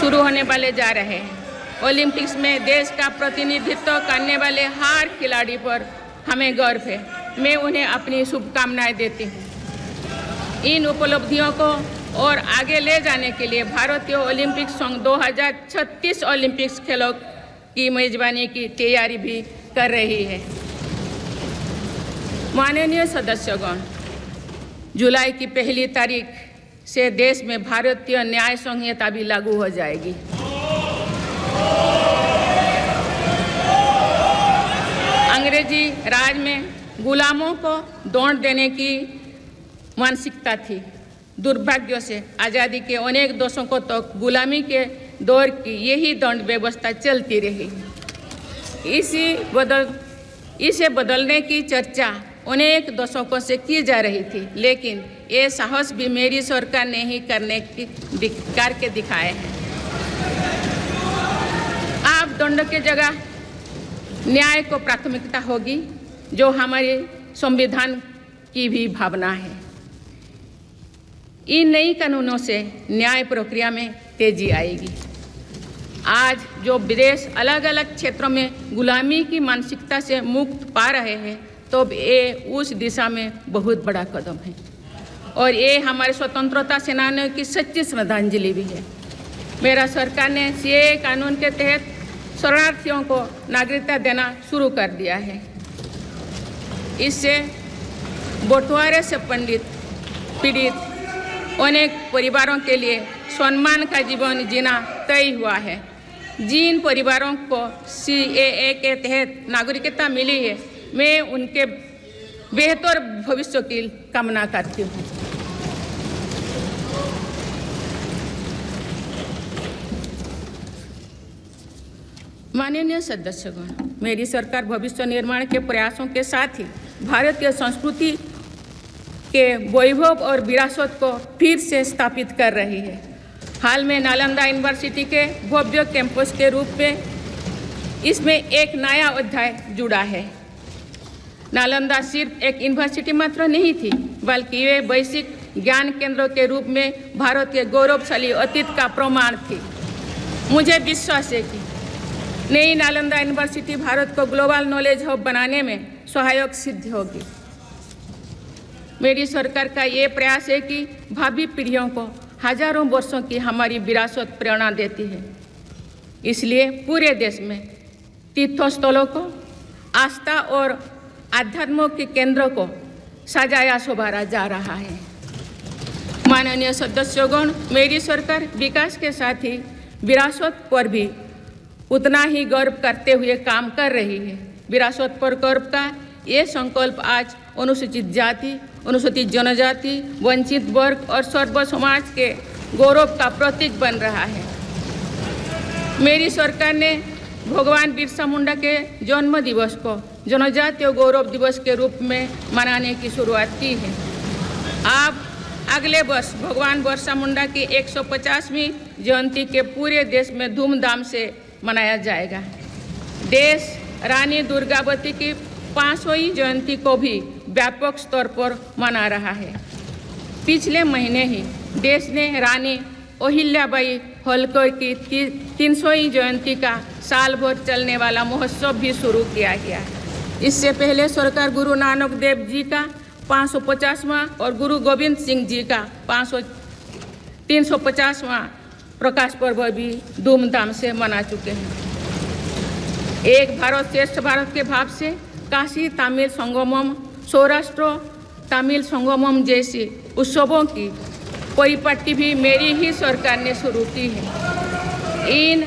शुरू होने वाले जा रहे हैं। ओलंपिक्स में देश का प्रतिनिधित्व करने वाले हर खिलाड़ी पर हमें गर्व है। मैं उन्हें अपनी शुभकामनाएं देती हूँ। इन उपलब्धियों को और आगे ले जाने के लिए भारतीय ओलंपिक संघ 2036 ओलंपिक्स खेलों की मेजबानी की तैयारी भी कर रही है। माननीय सदस्यगण, जुलाई की 1 तारीख से देश में भारतीय न्याय संहिता भी लागू हो जाएगी। अंग्रेजी राज में गुलामों को दौड़ देने की मानसिकता थी। दुर्भाग्य से आज़ादी के अनेक दशकों तक गुलामी के दौर की यही दंड व्यवस्था चलती रही। इसे बदलने की चर्चा अनेक दशकों से की जा रही थी, लेकिन ये साहस भी मेरी सरकार ने ही करके दिखाए हैं। अब दंड के जगह न्याय को प्राथमिकता होगी, जो हमारे संविधान की भी भावना है। इन नई कानूनों से न्याय प्रक्रिया में तेजी आएगी। आज जो विदेश अलग अलग क्षेत्रों में गुलामी की मानसिकता से मुक्त पा रहे हैं, तो ये उस दिशा में बहुत बड़ा कदम है और ये हमारे स्वतंत्रता सेनानियों की सच्ची श्रद्धांजलि भी है। मेरा सरकार ने सीएए कानून के तहत शरणार्थियों को नागरिकता देना शुरू कर दिया है। इससे बंटवारे से पीड़ित अनेक परिवारों के लिए सम्मान का जीवन जीना तय हुआ है। जिन परिवारों को सीएए के तहत नागरिकता मिली है, मैं उनके बेहतर भविष्य की कामना करती हूँ। माननीय सदस्यगण, मेरी सरकार भविष्य निर्माण के प्रयासों के साथ ही भारतीय संस्कृति के वैभव और विरासत को फिर से स्थापित कर रही है। हाल में नालंदा यूनिवर्सिटी के भव्य कैंपस के रूप में इसमें एक नया अध्याय जुड़ा है। नालंदा सिर्फ एक यूनिवर्सिटी मात्र नहीं थी, बल्कि वे वैश्विक ज्ञान केंद्र के रूप में भारत के गौरवशाली अतीत का प्रमाण थी। मुझे विश्वास है कि नई नालंदा यूनिवर्सिटी भारत को ग्लोबल नॉलेज हब बनाने में सहायक सिद्ध होगी। मेरी सरकार का ये प्रयास है कि भावी पीढ़ियों को हजारों वर्षों की हमारी विरासत प्रेरणा देती है। इसलिए पूरे देश में तीर्थस्थलों को आस्था और आध्यात्म के केंद्रों को सजाया संवारा जा रहा है। माननीय सदस्यगण, मेरी सरकार विकास के साथ ही विरासत पर भी उतना ही गर्व करते हुए काम कर रही है। विरासत पर गर्व का ये संकल्प आज अनुसूचित जाति, अनुसूचित जनजाति, वंचित वर्ग और सर्व समाज के गौरव का प्रतीक बन रहा है। मेरी सरकार ने भगवान बिरसा मुंडा के जन्म दिवस को जनजातीय गौरव दिवस के रूप में मनाने की शुरुआत की है। अब अगले वर्ष भगवान बिरसा मुंडा की 150वीं जयंती के पूरे देश में धूमधाम से मनाया जाएगा। देश रानी दुर्गावती की 500वीं जयंती को भी व्यापक स्तर पर मना रहा है। पिछले महीने ही देश ने रानी अहिल्याबाई होलकर की 300वीं जयंती का साल भर चलने वाला महोत्सव भी शुरू किया गया। इससे पहले सरकार गुरु नानक देव जी का 550वां और गुरु गोविंद सिंह जी का 350वां प्रकाश पर्व भी धूमधाम से मना चुके हैं। एक भारत श्रेष्ठ भारत के भाव से काशी तमिल संगमम, सौराष्ट्र तमिल संगमम जैसी उत्सवों की परिपाटी भी मेरी ही सरकार ने शुरू की है। इन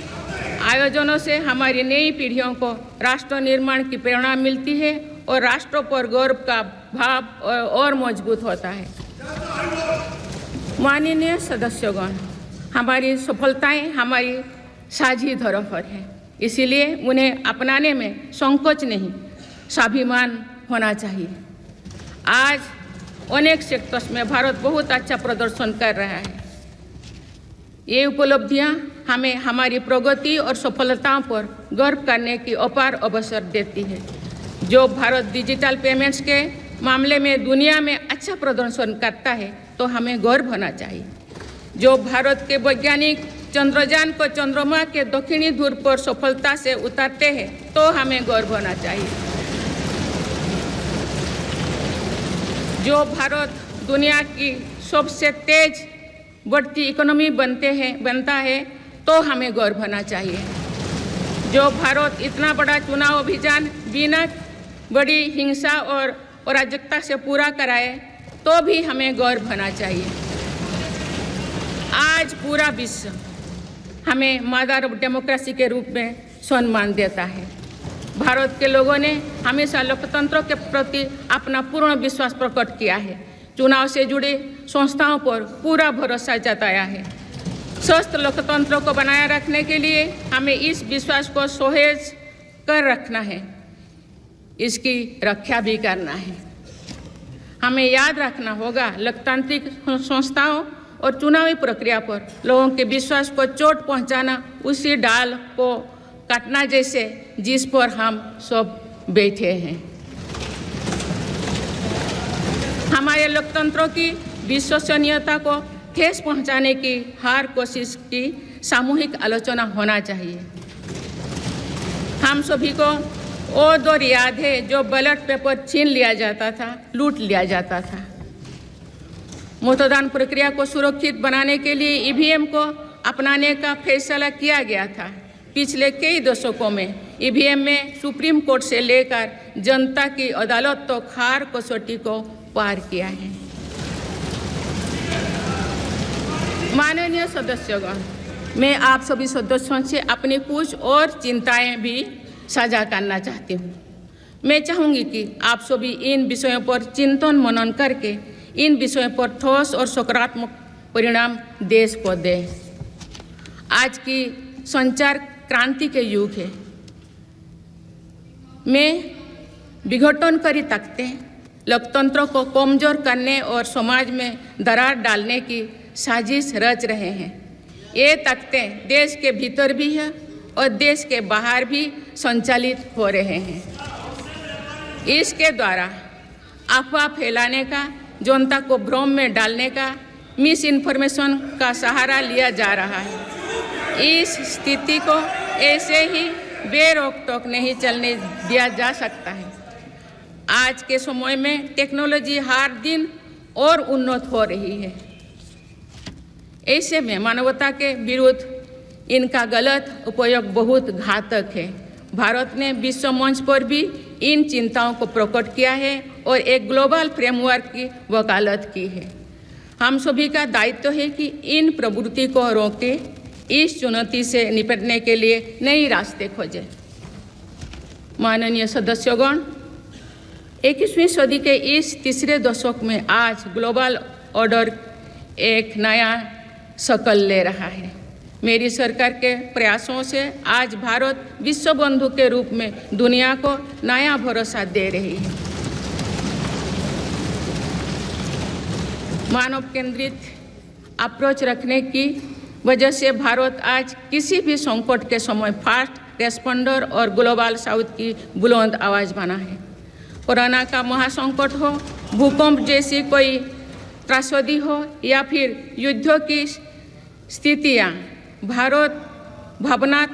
आयोजनों से हमारी नई पीढ़ियों को राष्ट्र निर्माण की प्रेरणा मिलती है और राष्ट्र पर गौरव का भाव और मजबूत होता है। माननीय सदस्यगण, हमारी सफलताएं हमारी साझी धरोहर है, इसीलिए उन्हें अपनाने में संकोच नहीं, स्वाभिमान होना चाहिए। आज अनेक सेक्टर्स में भारत बहुत अच्छा प्रदर्शन कर रहा है। ये उपलब्धियां हमें हमारी प्रगति और सफलताओं पर गर्व करने की अपार अवसर देती है। जो भारत डिजिटल पेमेंट्स के मामले में दुनिया में अच्छा प्रदर्शन करता है, तो हमें गर्व होना चाहिए। जो भारत के वैज्ञानिक चंद्रयान को चंद्रमा के दक्षिणी ध्रुव पर सफलता से उतारते हैं, तो हमें गर्व होना चाहिए। जो भारत दुनिया की सबसे तेज बढ़ती इकोनॉमी बनता है तो हमें गौरव होना चाहिए। जो भारत इतना बड़ा चुनाव अभियान बिना बड़ी हिंसा और अराजकता से पूरा कराए तो भी हमें गौरव होना चाहिए। आज पूरा विश्व हमें मदर ऑफ डेमोक्रेसी के रूप में सम्मान देता है। भारत के लोगों ने हमेशा लोकतंत्र के प्रति अपना पूर्ण विश्वास प्रकट किया है। चुनाव से जुड़ी संस्थाओं पर पूरा भरोसा जताया है। स्वस्थ लोकतंत्र को बनाए रखने के लिए हमें इस विश्वास को सुसह्य कर रखना है, इसकी रक्षा भी करना है। हमें याद रखना होगा, लोकतांत्रिक संस्थाओं और चुनावी प्रक्रिया पर लोगों के विश्वास को चोट पहुंचाना उसी डाल को काटना जैसे जिस पर हम सब बैठे हैं। हमारे लोकतंत्रों की विश्वसनीयता को ठेस पहुंचाने की हर कोशिश की सामूहिक आलोचना होना चाहिए। हम सभी को वो दौर याद है जो बैलेट पेपर छीन लिया जाता था, लूट लिया जाता था। मतदान प्रक्रिया को सुरक्षित बनाने के लिए ईवीएम को अपनाने का फैसला किया गया था। पिछले कई दशकों में ईवीएम में सुप्रीम कोर्ट से लेकर जनता की अदालत तक हर कसौटी को पार किया है। माननीय सदस्यगण, मैं आप सभी सदस्यों से अपनी कुछ और चिंताएं भी साझा करना चाहती हूँ। मैं चाहूँगी कि आप सभी इन विषयों पर चिंतन मनन करके इन विषयों पर ठोस और सकारात्मक परिणाम देश को दें। आज की संचार क्रांति के युग है में विघटनकारी ताकतें लोकतंत्र को कमजोर करने और समाज में दरार डालने की साजिश रच रहे हैं। ये ताकतें देश के भीतर भी है और देश के बाहर भी संचालित हो रहे हैं। इसके द्वारा अफवाह फैलाने का, जनता को भ्रम में डालने का, मिस इन्फॉर्मेशन का सहारा लिया जा रहा है। इस स्थिति को ऐसे ही बेरोक टोक नहीं चलने दिया जा सकता है। आज के समय में टेक्नोलॉजी हर दिन और उन्नत हो रही है। ऐसे में मानवता के विरुद्ध इनका गलत उपयोग बहुत घातक है। भारत ने विश्व मंच पर भी इन चिंताओं को प्रकट किया है और एक ग्लोबल फ्रेमवर्क की वकालत की है। हम सभी का दायित्व है कि इन प्रवृत्ति को रोकें, इस चुनौती से निपटने के लिए नए रास्ते खोजें। माननीय सदस्यगण, 21वीं सदी के इस तीसरे दशक में आज ग्लोबल ऑर्डर एक नया शक्ल ले रहा है। मेरी सरकार के प्रयासों से आज भारत विश्व बंधु के रूप में दुनिया को नया भरोसा दे रही है। मानव केंद्रित अप्रोच रखने की वजह से भारत आज किसी भी संकट के समय फास्ट रेस्पॉन्डर और ग्लोबल साउथ की बुलंद आवाज़ बना है। कोरोना का महासंकट हो, भूकंप जैसी कोई त्रासदी हो या फिर युद्धों की स्थितियाँ, भारत भावना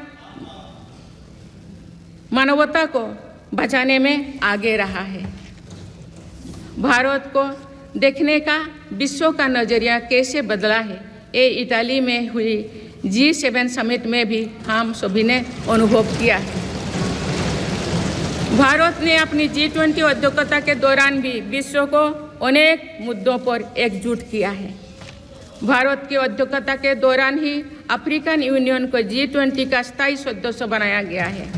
मानवता को बचाने में आगे रहा है। भारत को देखने का विश्व का नज़रिया कैसे बदला है, ये इटाली में हुई G7 समिट में भी हम सभी ने अनुभव किया है। भारत ने अपनी G20 अध्यक्षता के दौरान भी विश्व को अनेक मुद्दों पर एकजुट किया है। भारत की अध्यक्षता के दौरान ही अफ्रीकन यूनियन को G20 का स्थायी सदस्य बनाया गया है।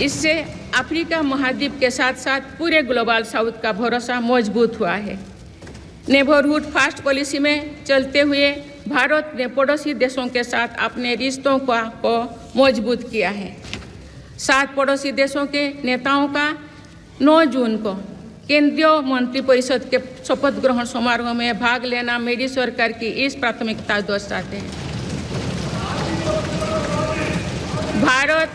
इससे अफ्रीका महाद्वीप के साथ साथ पूरे ग्लोबल साउथ का भरोसा मजबूत हुआ है। नेबरहुड फर्स्ट पॉलिसी में चलते हुए भारत ने पड़ोसी देशों के साथ अपने रिश्तों को मजबूत किया है। 7 पड़ोसी देशों के नेताओं का 9 जून को केंद्रीय मंत्रिपरिषद के शपथ ग्रहण समारोह में भाग लेना मेरी सरकार की इस प्राथमिकता दर्शाते हैं। भारत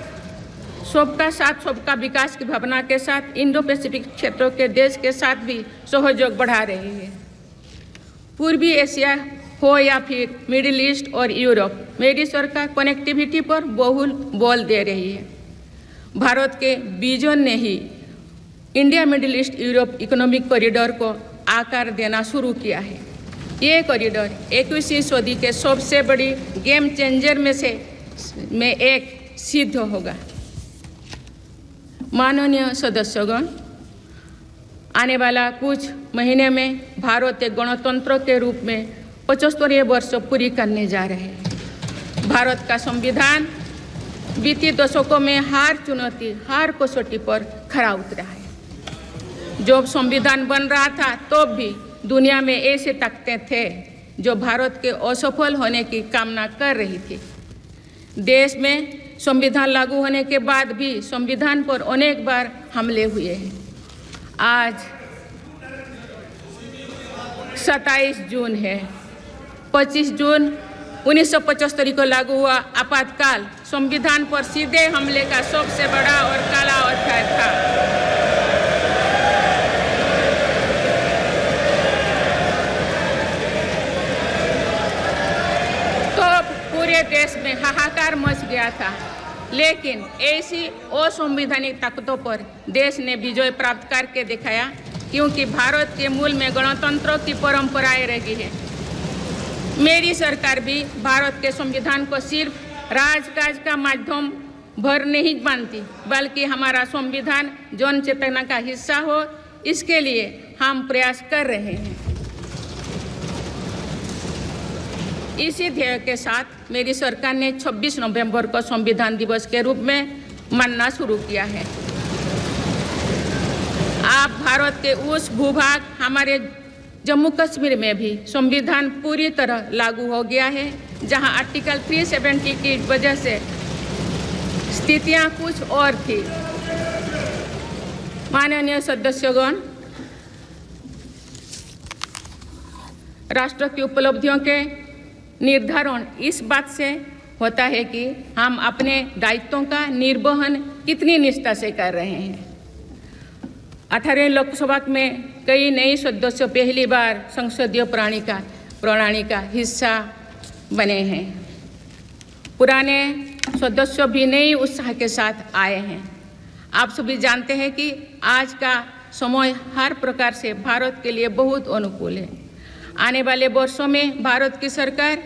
सबका साथ सबका विकास की भावना के साथ इंडो पैसिफिक क्षेत्रों के देश के साथ भी सहयोग बढ़ा रही है। पूर्वी एशिया हो या फिर मिडिल ईस्ट और यूरोप, मेरी सरकार कनेक्टिविटी पर बहुल बल दे रही है। भारत के विजन ने ही India Middle East Europe Economic Corridor को आकार देना शुरू किया है। ये कॉरिडोर 21वीं सदी के सबसे बड़ी गेम चेंजर में एक सिद्ध होगा। माननीय सदस्यगण, आने वाला कुछ महीने में भारत एक गणतंत्र के रूप में 75वें वर्ष पूरी करने जा रहे हैं। भारत का संविधान बीते दशकों में हर कसौटी पर खरा उतरा है। जब संविधान बन रहा था तो भी दुनिया में ऐसे ताकतें थे जो भारत के असफल होने की कामना कर रही थी। देश में संविधान लागू होने के बाद भी संविधान पर अनेक बार हमले हुए हैं। आज 27 जून है। 25 जून 1975 को लागू हुआ आपातकाल संविधान पर सीधे हमले का सबसे बड़ा और काला अध्याय था। पूरे देश में हाहाकार मच गया था, लेकिन ऐसी असंवैधानिक ताकतों पर देश ने विजय प्राप्त करके दिखाया, क्योंकि भारत के मूल में गणतंत्र की परंपराएं रही है। मेरी सरकार भी भारत के संविधान को सिर्फ राजकाज का माध्यम भर नहीं मानती, बल्कि हमारा संविधान जन चेतना का हिस्सा हो, इसके लिए हम प्रयास कर रहे हैं। इसी ध्येय के साथ मेरी सरकार ने 26 नवंबर को संविधान दिवस के रूप में मानना शुरू किया है। आप भारत के उस भूभाग हमारे जम्मू कश्मीर में भी संविधान पूरी तरह लागू हो गया है, जहां आर्टिकल 370 की वजह से स्थितियां कुछ और थी। माननीय सदस्यगण, राष्ट्र की उपलब्धियों के निर्धारण इस बात से होता है कि हम अपने दायित्वों का निर्वहन कितनी निष्ठा से कर रहे हैं। 18वें लोकसभा में कई नए सदस्य पहली बार संसदीय प्रणाली का हिस्सा बने हैं। पुराने सदस्य भी नए उत्साह के साथ आए हैं। आप सभी जानते हैं कि आज का समय हर प्रकार से भारत के लिए बहुत अनुकूल है। आने वाले वर्षों में भारत की सरकार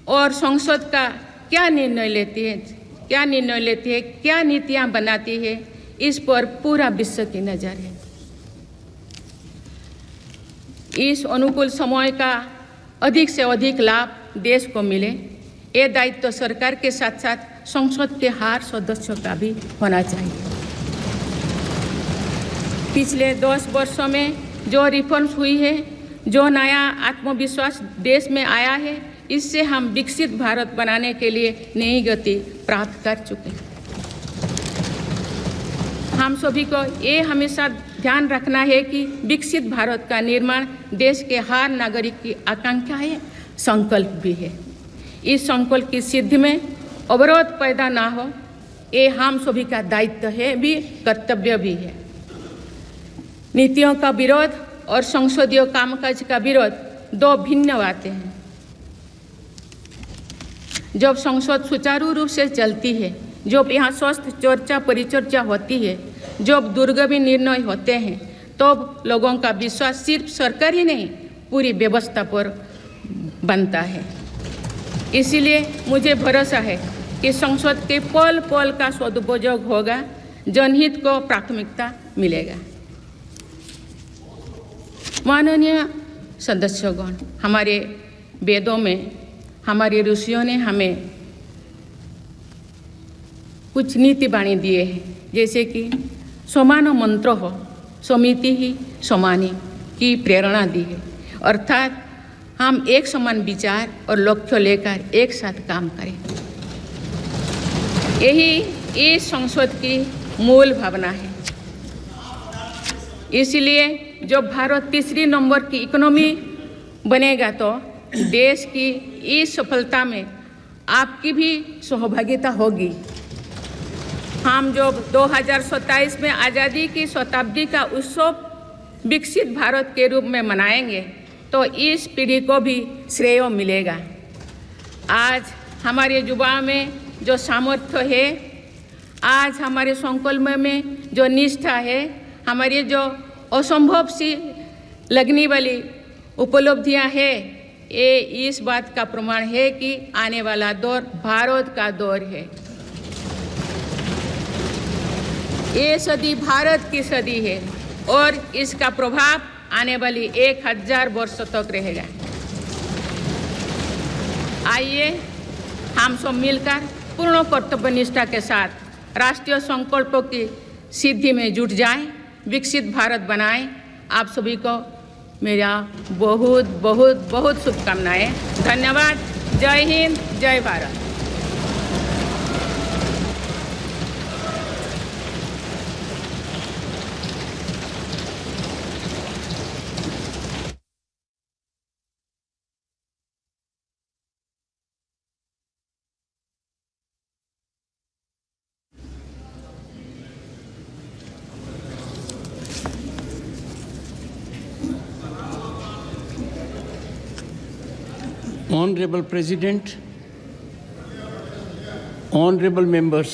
और संसद का क्या निर्णय लेती है, क्या नीतियां बनाती है, इस पर पूरा विश्व की नज़र है। इस अनुकूल समय का अधिक से अधिक लाभ देश को मिले, ये दायित्व सरकार के साथ साथ संसद के हर सदस्यों का भी होना चाहिए। पिछले 10 वर्षों में जो रिफॉर्म्स हुई है, जो नया आत्मविश्वास देश में आया है, इससे हम विकसित भारत बनाने के लिए नई गति प्राप्त कर चुके हैं। हम सभी को ये हमेशा ध्यान रखना है कि विकसित भारत का निर्माण देश के हर नागरिक की आकांक्षा है, संकल्प भी है। इस संकल्प की सिद्धि में अवरोध पैदा ना हो, ये हम सभी का दायित्व है भी, कर्तव्य भी है। नीतियों का विरोध और संसदीय कामकाज का विरोध दो भिन्न बातें हैं। जब संसद सुचारू रूप से चलती है, जब यहाँ स्वस्थ चर्चा परिचर्चा होती है, जब दूरगामी निर्णय होते हैं, तब लोगों का विश्वास सिर्फ सरकार ही नहीं, पूरी व्यवस्था पर बनता है। इसीलिए मुझे भरोसा है कि संसद के पल पल का सदुपयोग होगा, जनहित को प्राथमिकता मिलेगा। माननीय सदस्यगण, हमारे वेदों में हमारे ऋषियों ने हमें कुछ नीति वाणी दिए हैं, जैसे कि समान मंत्र हो समिति ही समानी की प्रेरणा दी है। अर्थात हम एक समान विचार और लक्ष्य लेकर एक साथ काम करें। यही इस संसद की मूल भावना है। इसलिए जब भारत तीसरी नंबर की इकोनॉमी बनेगा, तो देश की इस सफलता में आपकी भी सहभागिता होगी। हम जब 2027 में आज़ादी की शताब्दी का उत्सव विकसित भारत के रूप में मनाएंगे, तो इस पीढ़ी को भी श्रेय मिलेगा। आज हमारे युवाओं में जो सामर्थ्य है, आज हमारे संकल्प में जो निष्ठा है, हमारी जो असंभव सी लगने वाली उपलब्धियां हैं, ये इस बात का प्रमाण है कि आने वाला दौर भारत का दौर है। ये सदी भारत की सदी है और इसका प्रभाव आने वाली 1000 वर्षों तक रहेगा। आइए हम सब मिलकर पूर्ण कर्तव्यनिष्ठा के साथ राष्ट्रीय संकल्पों की सिद्धि में जुट जाएं, विकसित भारत बनाएं। आप सभी को मेरा बहुत बहुत बहुत शुभकामनाएं। धन्यवाद। जय हिंद, जय Bharat. Honorable President, honorable members,